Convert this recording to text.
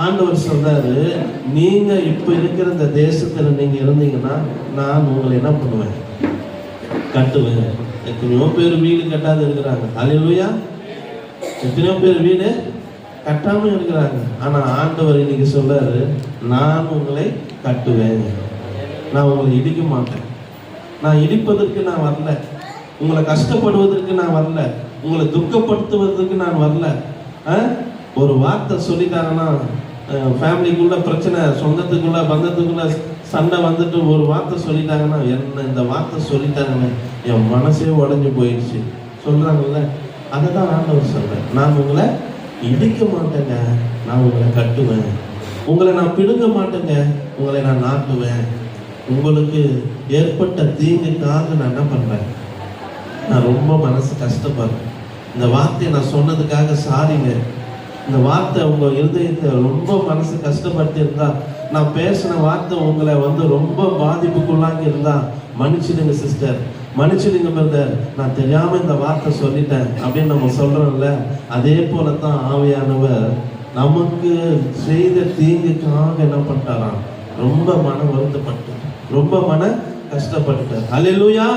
ஆண்டவர் சொல்றாரு, நீங்க இப்ப இருக்கிற இந்த தேசத்துல நீங்க இருந்தீங்கன்னா நான் உங்களை என்ன பண்ணுவேன்? கட்டுவேன். எத்தனையோ பேர் வீடு கட்டாத இருக்கிறாங்க. அல்லேலூயா. எத்தனையோ பேர் வீடு கட்டாம இருக்கிறாங்க. ஆனா ஆண்டவர் இன்னைக்கு சொல்றாரு, நான் உங்களை கட்டுவேன். நான் உங்களை இடிக்க மாட்டேன். நான் இடிப்பதற்கு நான் வரல. உங்களை கஷ்டப்படுவதற்கு நான் வரல. உங்களை துக்கப்படுத்துவதற்கு நான் வரல. ஒரு வார்த்தை சொல்லிட்டாங்கன்னா, ஃபேமிலிக்குள்ள பிரச்சனை, சொந்தத்துக்குள்ள பந்தத்துக்குள்ள சண்டை வந்துட்டு ஒரு வார்த்தை சொல்லிட்டாங்கன்னா, என்ன இந்த வார்த்தை சொல்லிட்டாங்கன்னு என் மனசே உடஞ்சி போயிடுச்சு சொல்றாங்கல்ல. அதை தான் ஆண்டவர் சொல்றேன், நான் உங்களை இடிக்க மாட்டேங்க, நான் உங்களை கட்டுவேன். உங்களை நான் பிடுங்க மாட்டேங்க, உங்களை நான் நாட்டுவேன். உங்களுக்கு ஏற்பட்ட தீங்குக்காக நான் என்ன பண்றேன்? நான் ரொம்ப மனசு கஷ்டப்படுறேன். இந்த வார்த்தையை நான் சொன்னதுக்காக சாரிங்க. இந்த வார்த்தை உங்க இருதயத்தை ரொம்ப மனசு கஷ்டப்படுத்தி இருந்தா, நான் பேசின வார்த்தை உங்களை ரொம்ப பாதிப்புக்குள்ளாங்கி இருந்தா மன்னிச்சிடுங்க சிஸ்டர், மன்னிச்சிடுங்க பிரதர், நான் தெரியாம இந்த வார்த்தை சொல்லிட்டேன் அப்படின்னு நம்ம சொல்றோம்ல. அதே போலதான் ஆவியானவர் நமக்கு செய்த தீங்குக்காக என்ன பண்ணிட்டாராம்? ரொம்ப மன வருத்தப்பட்டு, ரொம்ப மன கஷ்டப்பட்டார். அல்லேலூயா.